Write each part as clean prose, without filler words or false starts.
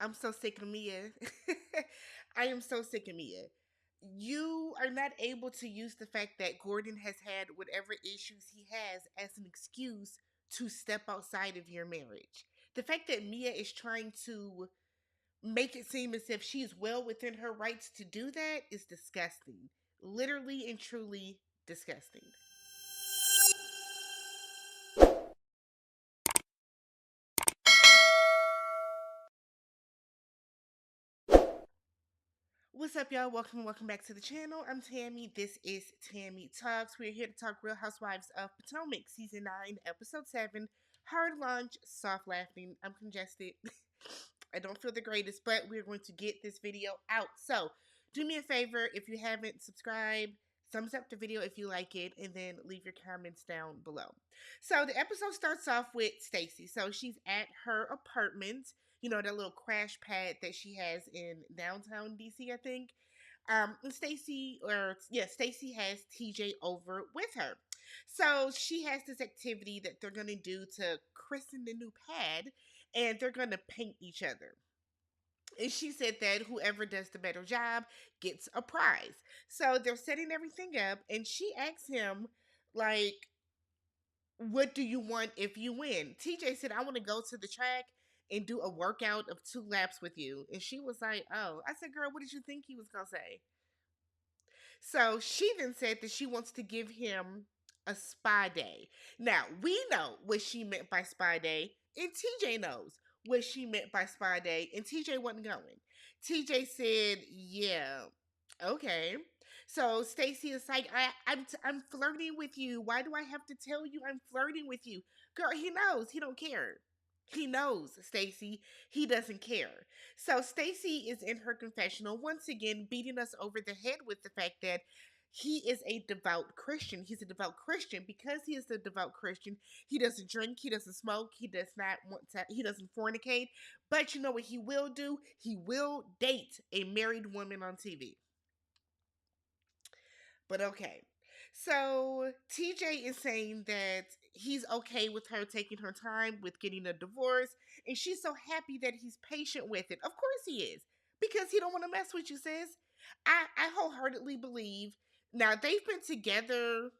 I'm so sick of Mia. I am so sick of Mia. You are not able to use the fact that Gordon has had whatever issues he has as an excuse to step outside of your marriage. The fact that Mia is trying to make it seem as if she's well within her rights to do that is disgusting. Literally and truly disgusting. What's up, y'all? Welcome back to the channel. I'm Tammy. This is Tammy Talks. We're here to talk Real Housewives of Potomac, Season 9, Episode 7. Hard launch, soft laughing. I'm congested. I don't feel the greatest, but we're going to get this video out. So, do me a favor if you haven't subscribed, thumbs up the video if you like it, and then leave your comments down below. So, the episode starts off with Stacy. So, she's at her apartment, you know, that little crash pad that she has in downtown DC, I think. And Stacy has TJ over with her. So she has this activity that they're gonna do to christen the new pad, and they're gonna paint each other. And she said that whoever does the better job gets a prize. So they're setting everything up, and she asks him, like, what do you want if you win? TJ said, I want to go to the track and do a workout of 2 laps with you. And she was like, oh. I said, girl, what did you think he was going to say? So she then said that she wants to give him a spa day. Now, we know what she meant by spa day, and TJ knows what she meant by spa day, and TJ wasn't going. TJ said, yeah, okay. So Stacy is like, I'm flirting with you. Why do I have to tell you I'm flirting with you? Girl, he knows. He don't care. He knows, Stacy. He doesn't care. So Stacy is in her confessional once again beating us over the head with the fact that he is a devout Christian. He's a devout Christian. Because he is a devout Christian, he doesn't drink, he doesn't smoke, he doesn't fornicate. But you know what he will do? He will date a married woman on TV. But okay. So TJ is saying that he's okay with her taking her time with getting a divorce, and she's so happy that he's patient with it. Of course he is, because he don't want to mess with you, sis. I wholeheartedly believe. Now they've been together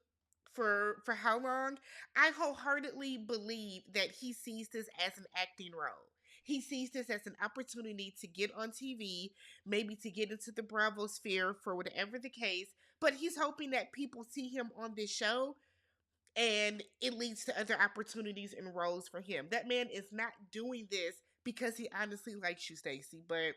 for how long? I wholeheartedly believe that he sees this as an acting role. He sees this as an opportunity to get on TV, maybe to get into the Bravo sphere for whatever the case. But he's hoping that people see him on this show and it leads to other opportunities and roles for him. That man is not doing this because he honestly likes you, Stacy. But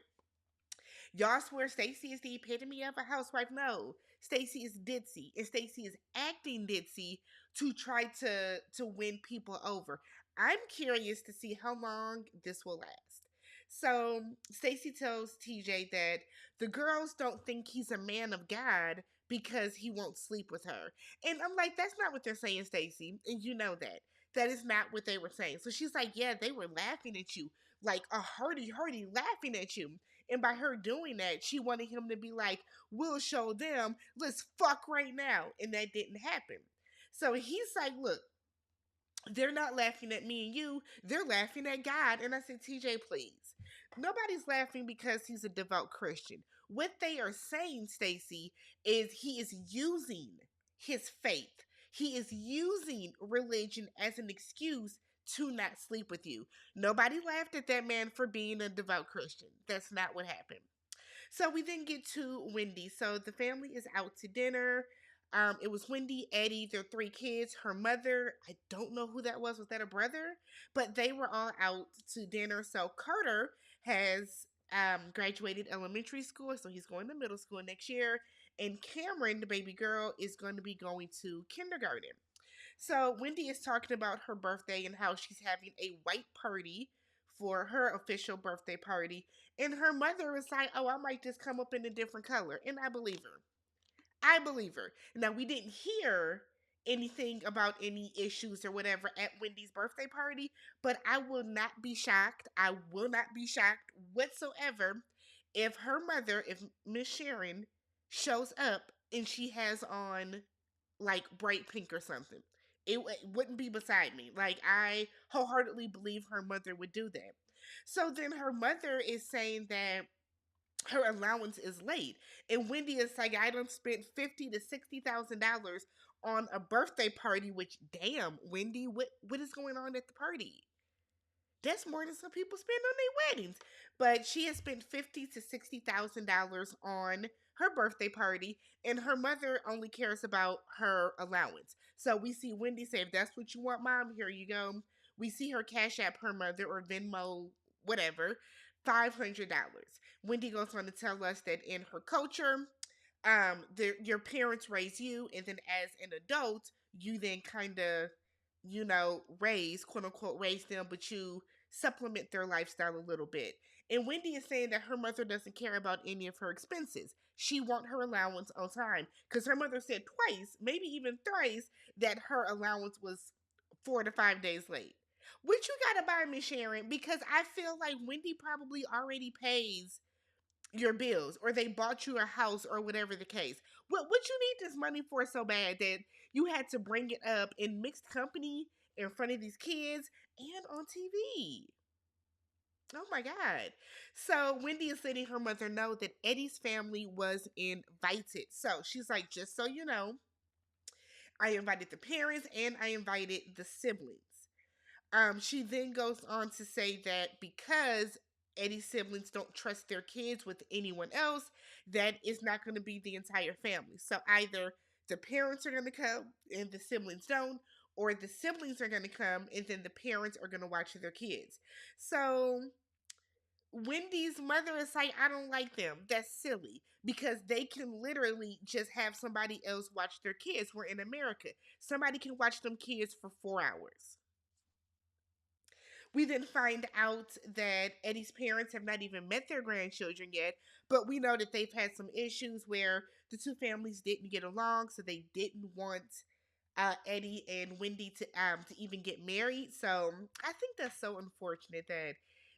y'all swear Stacy is the epitome of a housewife. No, Stacy is ditzy, and Stacy is acting ditzy to try to win people over. I'm curious to see how long this will last. So Stacy tells TJ that the girls don't think he's a man of God because he won't sleep with her. And I'm like, that's not what they're saying, Stacy. And you know that. That is not what they were saying. So she's like, yeah, they were laughing at you. Like a hurdy laughing at you. And by her doing that, she wanted him to be like, we'll show them, let's fuck right now. And that didn't happen. So he's like, look, they're not laughing at me and you, they're laughing at God. And I said, TJ, please. Nobody's laughing because he's a devout Christian. What they are saying, Stacy, is he is using his faith. He is using religion as an excuse to not sleep with you. Nobody laughed at that man for being a devout Christian. That's not what happened. So we then get to Wendy. So the family is out to dinner. It was Wendy, Eddie, their 3 kids, her mother. I don't know who that was. Was that a brother? But they were all out to dinner. So Carter has graduated elementary school, so he's going to middle school next year. And Cameron, the baby girl, is going to be going to kindergarten. So Wendy is talking about her birthday and how she's having a white party for her official birthday party. And her mother is like, oh, I might just come up in a different color. And I believe her. I believe her. Now, we didn't hear anything about any issues or whatever at Wendy's birthday party, but I will not be shocked. I will not be shocked whatsoever if her mother, if Miss Sharon shows up and she has on like bright pink or something. It wouldn't be beside me. Like, I wholeheartedly believe her mother would do that. So then her mother is saying that her allowance is late, and Wendy is like, I don't spend $50,000 to $60,000 on a birthday party. Which, damn, Wendy, what is going on at the party? That's more than some people spend on their weddings. But she has spent $50,000 to $60,000 on her birthday party, and her mother only cares about her allowance. So we see Wendy say, "If that's what you want, mom, here you go." We see her cash app her mother or Venmo, whatever, $500. Wendy goes on to tell us that in her culture, your parents raise you, and then as an adult, you then kind of, raise, quote unquote, raise them, but you supplement their lifestyle a little bit. And Wendy is saying that her mother doesn't care about any of her expenses. She want her allowance on time, because her mother said twice, maybe even thrice, that her allowance was 4 to 5 days late. Which you gotta buy me, Sharon, because I feel like Wendy probably already pays your bills, or they bought you a house, or whatever the case. What you need this money for so bad that you had to bring it up in mixed company in front of these kids and on TV? Oh my God. So Wendy is letting her mother know that Eddie's family was invited. So she's like, just so you know, I invited the parents and I invited the siblings. She then goes on to say that because Eddie's siblings don't trust their kids with anyone else, that is not going to be the entire family. So either the parents are going to come and the siblings don't, or the siblings are going to come and then the parents are going to watch their kids. So Wendy's mother is like, I don't like them. That's silly, because they can literally just have somebody else watch their kids. We're in America. Somebody can watch them kids for 4 hours. We then find out that Eddie's parents have not even met their grandchildren yet, but we know that they've had some issues where the two families didn't get along, so they didn't want Eddie and Wendy to even get married. So I think that's so unfortunate that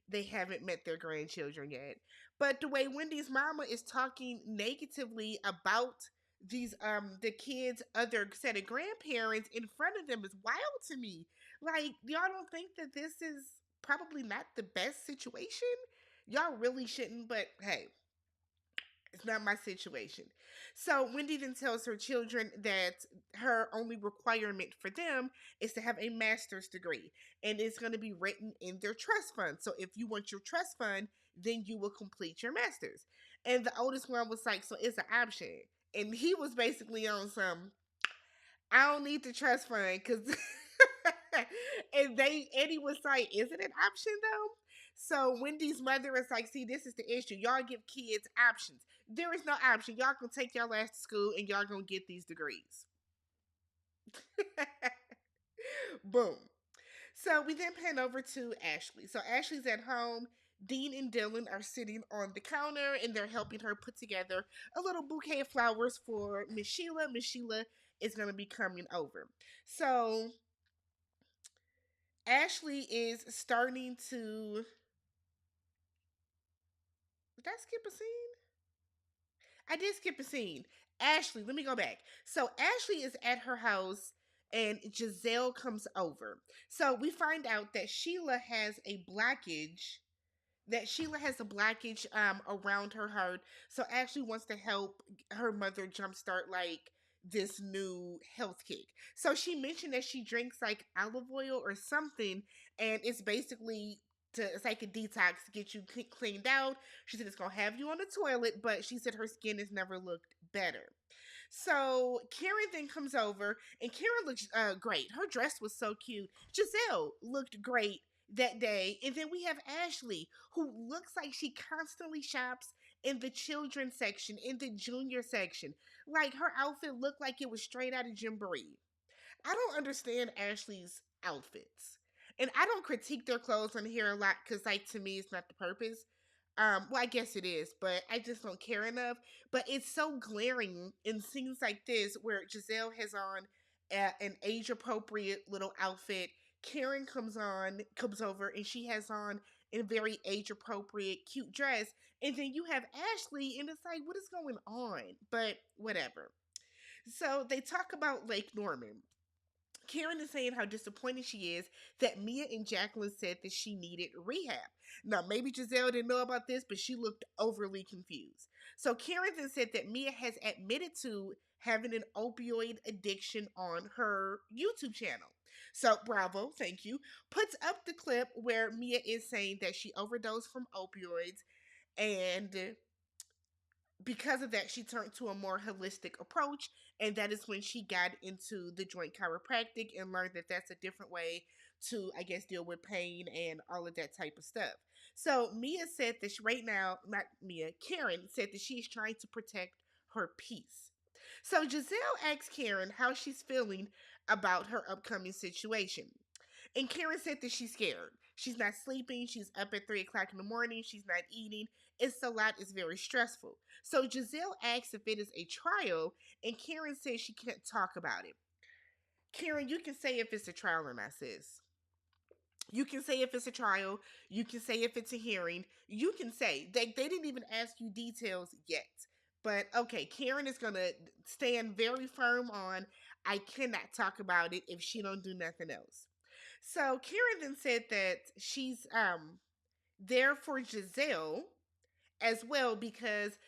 they haven't met their grandchildren yet. But the way Wendy's mama is talking negatively about the kids' other set of grandparents in front of them is wild to me. Like, y'all don't think that this is probably not the best situation? Y'all really shouldn't, but hey, it's not my situation. So Wendy then tells her children that her only requirement for them is to have a master's degree, and it's going to be written in their trust fund. So if you want your trust fund, then you will complete your master's. And the oldest one was like, so it's an option. And he was basically on some, I don't need the trust fund because and Eddie was like, is it an option though? So Wendy's mother is like, see, this is the issue. Y'all give kids options. There is no option. Y'all gonna take y'all ass to school and y'all gonna get these degrees. Boom. So we then pan over to Ashley. So Ashley's at home. Dean and Dylan are sitting on the counter and they're helping her put together a little bouquet of flowers for Miss Sheila. Miss Sheila is going to be coming over. So Ashley is starting to. Did I skip a scene? I did skip a scene. Ashley, let me go back. So Ashley is at her house and Jazelle comes over. So we find out that Sheila has a blackage around her heart. So Ashley wants to help her mother jumpstart like this new health kick. So she mentioned that she drinks like olive oil or something, and it's basically it's like a detox to get you cleaned out. She said it's gonna have you on the toilet, but she said her skin has never looked better. So Karen then comes over, and Karen looks great. Her dress was so cute. Jazelle looked great that day. And then we have Ashley, who looks like she constantly shops in the children's section, in the junior section. Like, her outfit looked like it was straight out of Gymboree. I don't understand Ashley's outfits. And I don't critique their clothes on here a lot because, like, to me, it's not the purpose. Well, I guess it is, but I just don't care enough. But it's so glaring in scenes like this where Jazelle has on an age appropriate little outfit. Karen comes over, and she has on a very age appropriate, cute dress. And then you have Ashley, and it's like, what is going on? But whatever. So they talk about Lake Norman. Karen is saying how disappointed she is that Mia and Jacqueline said that she needed rehab. Now, maybe Jazelle didn't know about this, but she looked overly confused. So Karen then said that Mia has admitted to having an opioid addiction on her YouTube channel. So, bravo, thank you. Puts up the clip where Mia is saying that she overdosed from opioids, and because of that, she turned to a more holistic approach, and that is when she got into the joint chiropractic and learned that that's a different way to, I guess, deal with pain and all of that type of stuff. So Mia said that right now, not Mia, Karen said that she's trying to protect her peace. So Jazelle asked Karen how she's feeling about her upcoming situation. And Karen said that she's scared. She's not sleeping. She's up at 3 o'clock in the morning. She's not eating. It's a lot. It's very stressful. So Jazelle asks if it is a trial, and Karen says she can't talk about it. Karen, you can say if it's a trial or not, sis. You can say if it's a trial. You can say if it's a hearing. You can say. They didn't even ask you details yet. But okay, Karen is going to stand very firm on I cannot talk about it if she don't do nothing else. So Karen then said that she's there for Jazelle as well because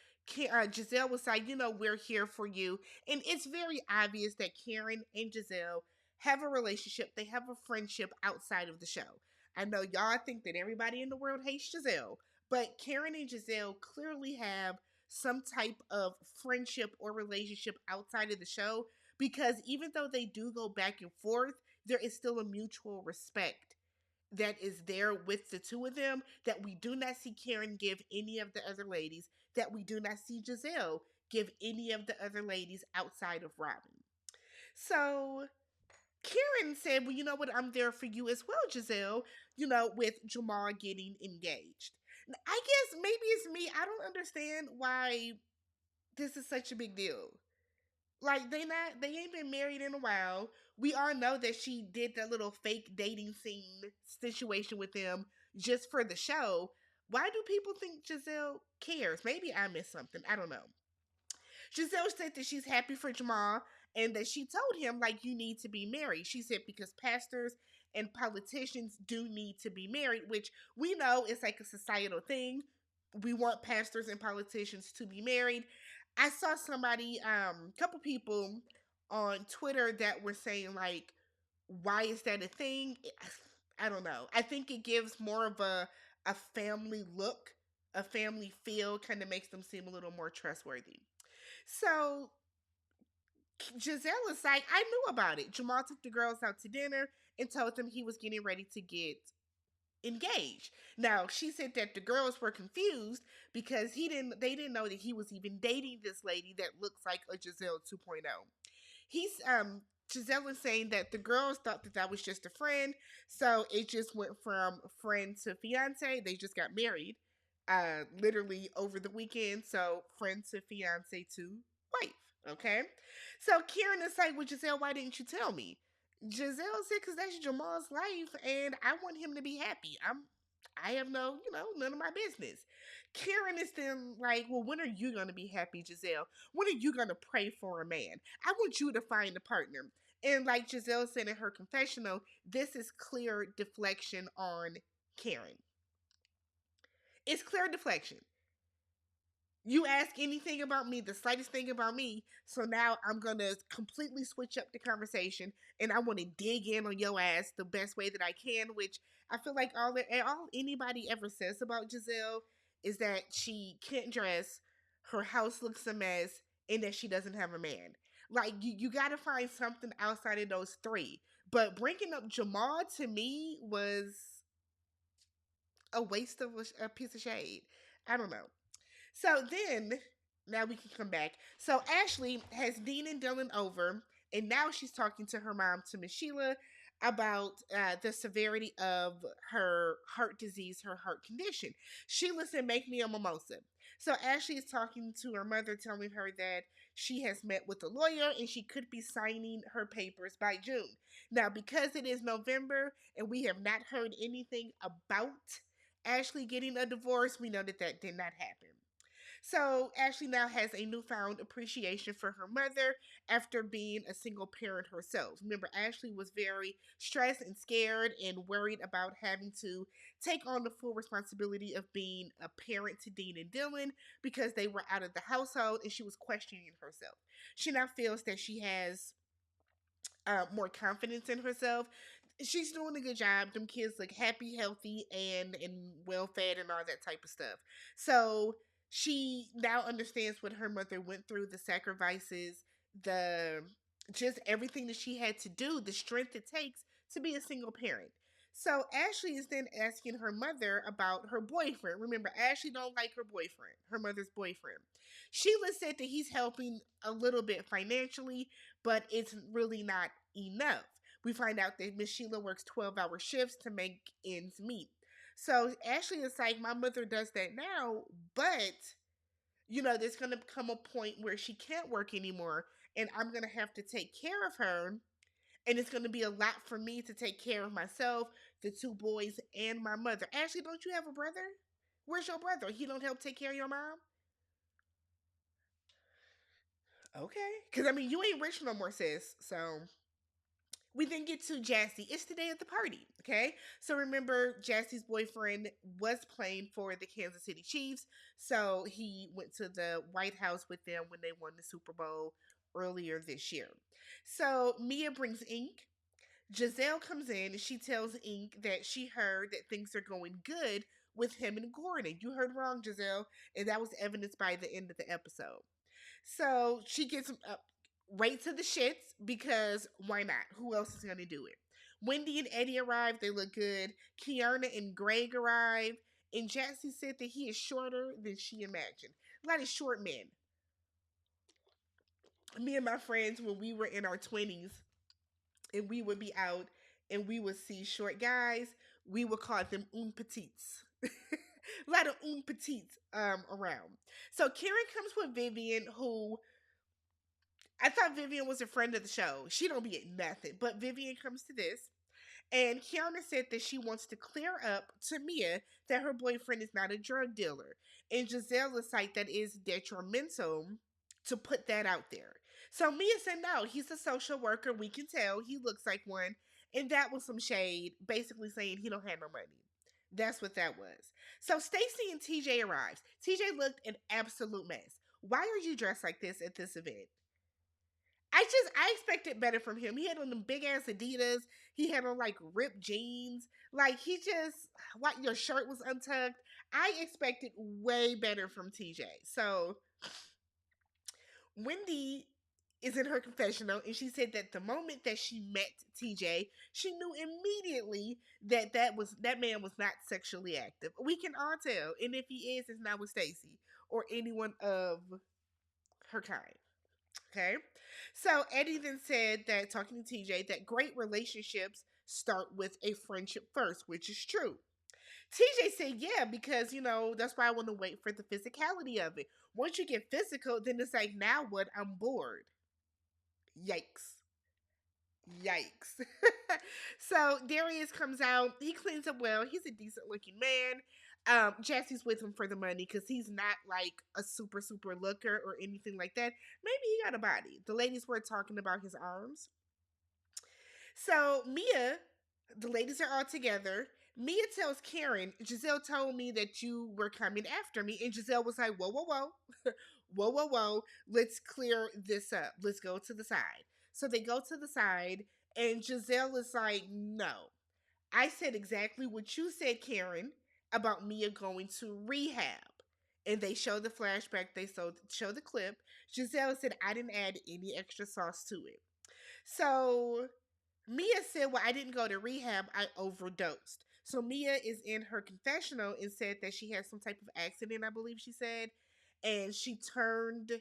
Jazelle was like, we're here for you. And it's very obvious that Karen and Jazelle have a relationship. They have a friendship outside of the show. I know y'all think that everybody in the world hates Jazelle, but Karen and Jazelle clearly have some type of friendship or relationship outside of the show because even though they do go back and forth, there is still a mutual respect that is there with the two of them that we do not see Karen give any of the other ladies, that we do not see Jazelle give any of the other ladies outside of Robin. So Karen said, well, you know what? I'm there for you as well, Jazelle, with Jamal getting engaged. I guess maybe it's me. I don't understand why this is such a big deal. Like they ain't been married in a while. We all know that she did that little fake dating scene situation with them just for the show. Why do people think Jazelle cares? Maybe I missed something. I don't know. Jazelle said that she's happy for Jamal and that she told him, like, you need to be married. She said because pastors and politicians do need to be married, which we know is like a societal thing. We want pastors and politicians to be married. I saw somebody, couple people on Twitter that were saying, like, why is that a thing? I don't know. I think it gives more of a family look, a family feel, kind of makes them seem a little more trustworthy. So Jazelle is like, I knew about it. Jamal took the girls out to dinner and told them he was getting ready to get engaged. Now she said that the girls were confused because they didn't know that he was even dating this lady that looks like a Jazelle 2.0. He's Jazelle is saying that the girls thought that that was just a friend, so it just went from friend to fiance. They just got married, literally over the weekend. So friend to fiance to wife. Okay, so Karen is like, "Well, Jazelle, why didn't you tell me?" Jazelle said, "Because that's Jamal's life, and I want him to be happy. I have no, none of my business." Karen is then like, "Well, when are you going to be happy, Jazelle? When are you going to pray for a man? I want you to find a partner." And like Jazelle said in her confessional, this is clear deflection on Karen. It's clear deflection. You ask anything about me, the slightest thing about me, so now I'm gonna completely switch up the conversation, and I want to dig in on your ass the best way that I can. Which I feel like all anybody ever says about Jazelle is that she can't dress, her house looks a mess, and that she doesn't have a man. Like you got to find something outside of those three. But bringing up Jamal to me was a waste of a piece of shade. I don't know. So then, now we can come back. So Ashley has Dean and Dylan over, and now she's talking to her mom, to Miss Sheila, about the severity of her heart disease, her heart condition. Sheila said, "Make me a mimosa." So Ashley is talking to her mother, telling her that she has met with a lawyer and she could be signing her papers by June. Now, because it is November and we have not heard anything about Ashley getting a divorce, we know that that did not happen. So Ashley now has a newfound appreciation for her mother after being a single parent herself. Remember, Ashley was very stressed and scared and worried about having to take on the full responsibility of being a parent to Dean and Dylan because they were out of the household, and she was questioning herself. She now feels that she has more confidence in herself. She's doing a good job. Them kids look happy, healthy, and well fed and all that type of stuff. So she now understands what her mother went through, the sacrifices, the just everything that she had to do, the strength it takes to be a single parent. So Ashley is then asking her mother about her boyfriend. Remember, Ashley don't like her boyfriend, her mother's boyfriend. Sheila said that he's helping a little bit financially, but it's really not enough. We find out that Miss Sheila works 12-hour shifts to make ends meet. So Ashley is like, my mother does that now, but there's going to come a point where she can't work anymore, and I'm going to have to take care of her. And it's going to be a lot for me to take care of myself, the two boys, and my mother. Ashley, don't you have a brother? Where's your brother? He don't help take care of your mom? Okay. Because, I mean, you ain't rich no more, sis. So we then get to Jassi. It's the day of the party, okay? So remember, Jassi's boyfriend was playing for the Kansas City Chiefs, so he went to the White House with them when they won the Super Bowl earlier this year. So Mia brings ink. Jazelle comes in and she tells Ink that she heard that things are going good with him and Gordon. You heard wrong, Jazelle, and that was evidenced by the end of the episode. So she gets right to the shits because why not? Who else is going to do it? Wendy and Eddie arrive. They look good. Kiana and Greg arrive. And Jassi said that he is shorter than she imagined. A lot of short men. Me and my friends, when we were in our 20s and we would be out and we would see short guys, we would call them un petites. A lot of un petites around. So Karen comes with Vivian, who I thought Vivian was a friend of the show. She don't be at nothing. But Vivian comes to this. And Kiana said that she wants to clear up to Mia that her boyfriend is not a drug dealer. And Jazelle is like, that is detrimental to put that out there. So Mia said, no, he's a social worker. We can tell. He looks like one. And that was some shade, basically saying he don't have no money. That's what that was. So Stacy and TJ arrives. TJ looked an absolute mess. Why are you dressed like this at this event? I expected better from him. He had on them big ass Adidas. He had on like ripped jeans. Like he just what your shirt was untucked. I expected way better from TJ. So Wendy is in her confessional and she said that the moment that she met TJ, she knew immediately that that man was not sexually active. We can all tell. And if he is, it's not with Stacy or anyone of her kind. Okay. So Eddie then said that, talking to TJ, that great relationships start with a friendship first, which is true. TJ said, yeah, because, that's why I want to wait for the physicality of it. Once you get physical, then it's like, now what? I'm bored. Yikes. Yikes. So Darius comes out. He cleans up well. He's a decent looking man. Jassie's with him for the money because he's not like a super, super looker or anything like that. Maybe he got a body. The ladies were talking about his arms. So Mia, the ladies are all together. Mia tells Karen, Jazelle told me that you were coming after me. And Jazelle was like, whoa, whoa, whoa. Whoa, whoa, whoa. Let's clear this up. Let's go to the side. So they go to the side, and Jazelle is like, no. I said exactly what you said, Karen, about Mia going to rehab. And they show the flashback, they show the clip. Jazelle said, I didn't add any extra sauce to it. So Mia said, well, I didn't go to rehab, I overdosed. So Mia is in her confessional and said that she had some type of accident, I believe she said, and she turned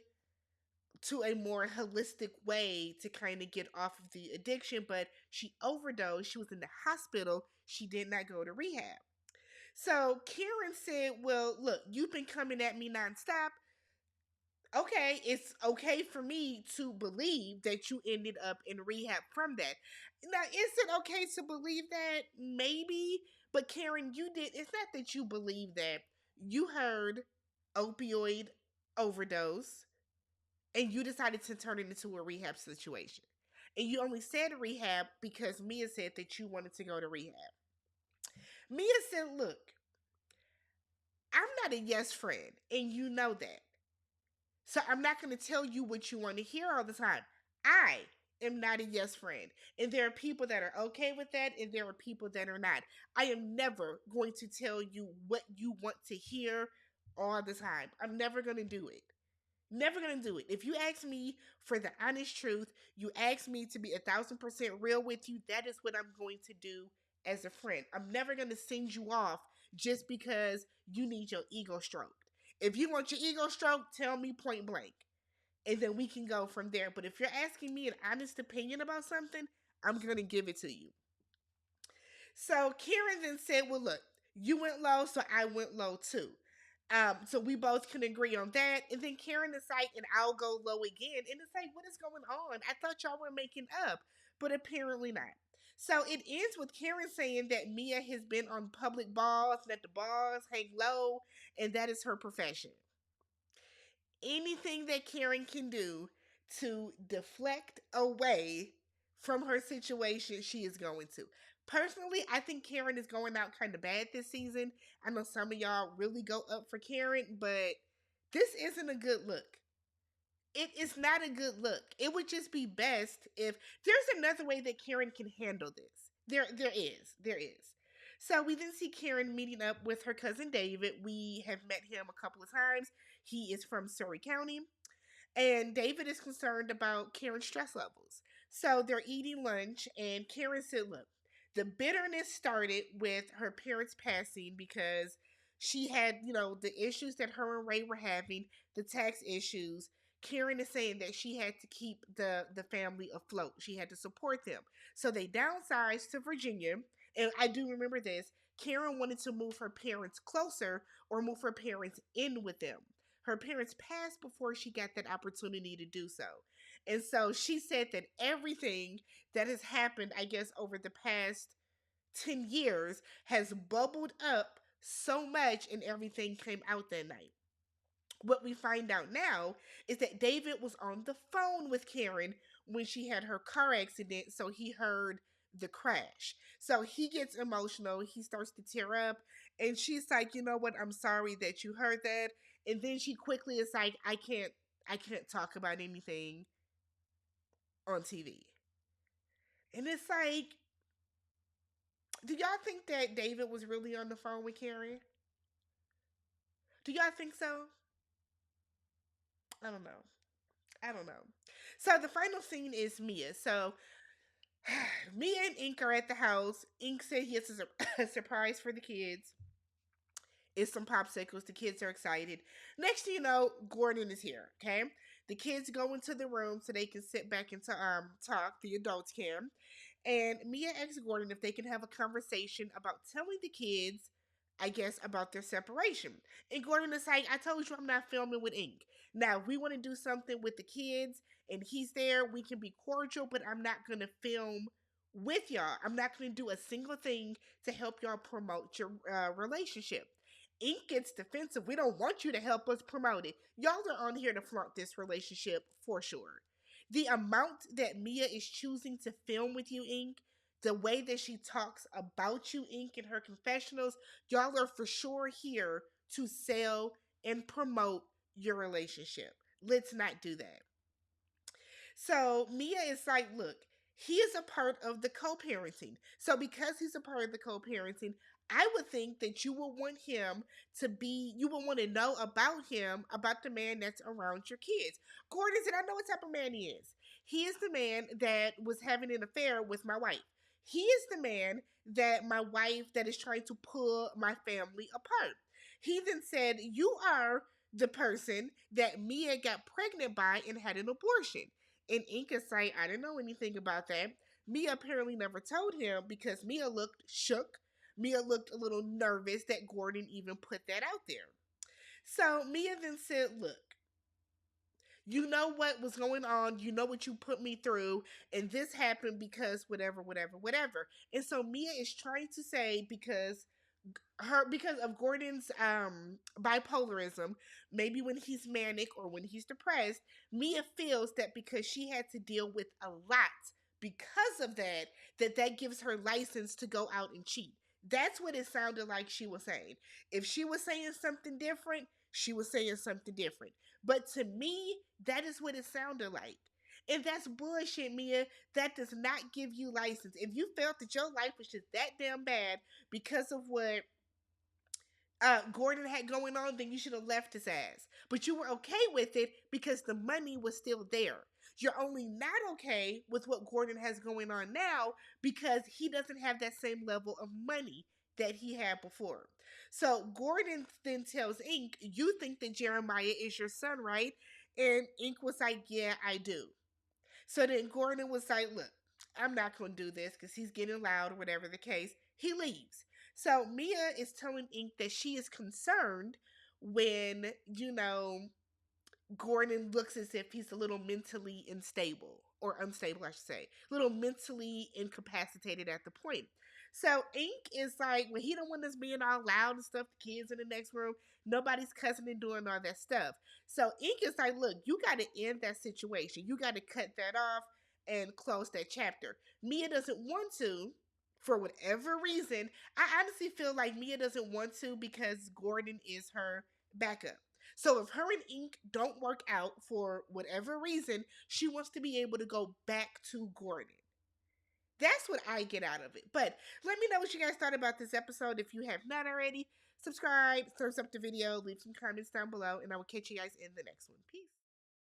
to a more holistic way to kind of get off of the addiction, but she overdosed. She was in the hospital. She did not go to rehab. So Karen said, well, look, you've been coming at me nonstop. Okay, it's okay for me to believe that you ended up in rehab from that. Now, is it okay to believe that? Maybe. But Karen, you did. It's not that you believe that. You heard opioid overdose, and you decided to turn it into a rehab situation. And you only said rehab because Mia said that you wanted to go to rehab. Mia said, look, I'm not a yes friend, and you know that. So I'm not going to tell you what you want to hear all the time. I am not a yes friend. And there are people that are okay with that, and there are people that are not. I am never going to tell you what you want to hear all the time. I'm never going to do it. Never gonna do it. If you ask me for the honest truth, you ask me to be 1,000% real with you, that is what I'm going to do as a friend. I'm never gonna send you off just because you need your ego stroked. If you want your ego stroked, tell me point blank. And then we can go from there. But if you're asking me an honest opinion about something, I'm gonna give it to you. So Karen then said, well, look, you went low, so I went low too. So we both can agree on that. And then Karen is like, and I'll go low again. And it's like, what is going on? I thought y'all were making up, but apparently not. So it ends with Karen saying that Mia has been on public balls, that the balls hang low, and that is her profession. Anything that Karen can do to deflect away from her situation, she is going to. Personally, I think Karen is going out kind of bad this season. I know some of y'all really go up for Karen, but this isn't a good look. It is not a good look. It would just be best if there's another way that Karen can handle this. There is. So we then see Karen meeting up with her cousin David. We have met him a couple of times. He is from Surrey County. And David is concerned about Karen's stress levels. So they're eating lunch, and Karen said, look, the bitterness started with her parents passing because she had, the issues that her and Ray were having, the tax issues. Karen is saying that she had to keep the family afloat. She had to support them. So they downsized to Virginia. And I do remember this. Karen wanted to move her parents closer or move her parents in with them. Her parents passed before she got that opportunity to do so. And so she said that everything that has happened, I guess, over the past 10 years has bubbled up so much and everything came out that night. What we find out now is that David was on the phone with Karen when she had her car accident, so he heard the crash. So he gets emotional, he starts to tear up, and she's like, "You know what? I'm sorry that you heard that." And then she quickly is like, "I can't talk about anything on TV." And it's like, do y'all think that David was really on the phone with Karen? Do y'all think so? I don't know. I don't know. So the final scene is Mia. So Mia and Ink are at the house. Ink said he has a surprise for the kids. It's some popsicles. The kids are excited. Next thing you know, Gordon is here. Okay, the kids go into the room so they can sit back and talk. The adults can. And Mia asks Gordon if they can have a conversation about telling the kids, I guess, about their separation. And Gordon is like, I told you I'm not filming with Ink. Now, if we want to do something with the kids and he's there, we can be cordial, but I'm not going to film with y'all. I'm not going to do a single thing to help y'all promote your relationship. Ink gets defensive. We don't want you to help us promote it. Y'all are on here to flaunt this relationship for sure. The amount that Mia is choosing to film with you, Ink, the way that she talks about you, Ink, in her confessionals, y'all are for sure here to sell and promote your relationship. Let's not do that. So Mia is like, look, he is a part of the co-parenting. So because he's a part of the co-parenting, I would think that you will want him to be, you will want to know about him, about the man that's around your kids. Gordon said, I know what type of man he is. He is the man that was having an affair with my wife. He is the man that my wife that is trying to pull my family apart. He then said, you are the person that Mia got pregnant by and had an abortion. And Inca say, I didn't know anything about that. Mia apparently never told him because Mia looked shook. Mia looked a little nervous that Gordon even put that out there. So Mia then said, look, you know what was going on. You know what you put me through. And this happened because whatever. And so Mia is trying to say because her because of Gordon's bipolarism, maybe when he's manic or when he's depressed, Mia feels that because she had to deal with a lot because of that, that gives her license to go out and cheat. That's what it sounded like she was saying. If she was saying something different, she was saying something different. But to me, that is what it sounded like. And that's bullshit, Mia. That does not give you license. If you felt that your life was just that damn bad because of what Gordon had going on, then you should have left his ass. But you were okay with it because the money was still there. You're only not okay with what Gordon has going on now because he doesn't have that same level of money that he had before. So Gordon then tells Ink, "You think that Jeremiah is your son, right?" And Ink was like, "Yeah, I do." So then Gordon was like, "Look, I'm not going to do this because he's getting loud or whatever the case." He leaves. So Mia is telling Ink that she is concerned when, Gordon looks as if he's a little mentally unstable, or unstable, I should say, a little mentally incapacitated at the point. So Ink is like, when he don't want us being all loud and stuff, the kids in the next room, nobody's cussing and doing all that stuff. So Ink is like, look, you got to end that situation. You got to cut that off and close that chapter. Mia doesn't want to, for whatever reason. I honestly feel like Mia doesn't want to because Gordon is her backup. So if her and Ink don't work out for whatever reason, she wants to be able to go back to Gordon. That's what I get out of it. But let me know what you guys thought about this episode. If you have not already, subscribe, thumbs up the video, leave some comments down below, and I will catch you guys in the next one. Peace.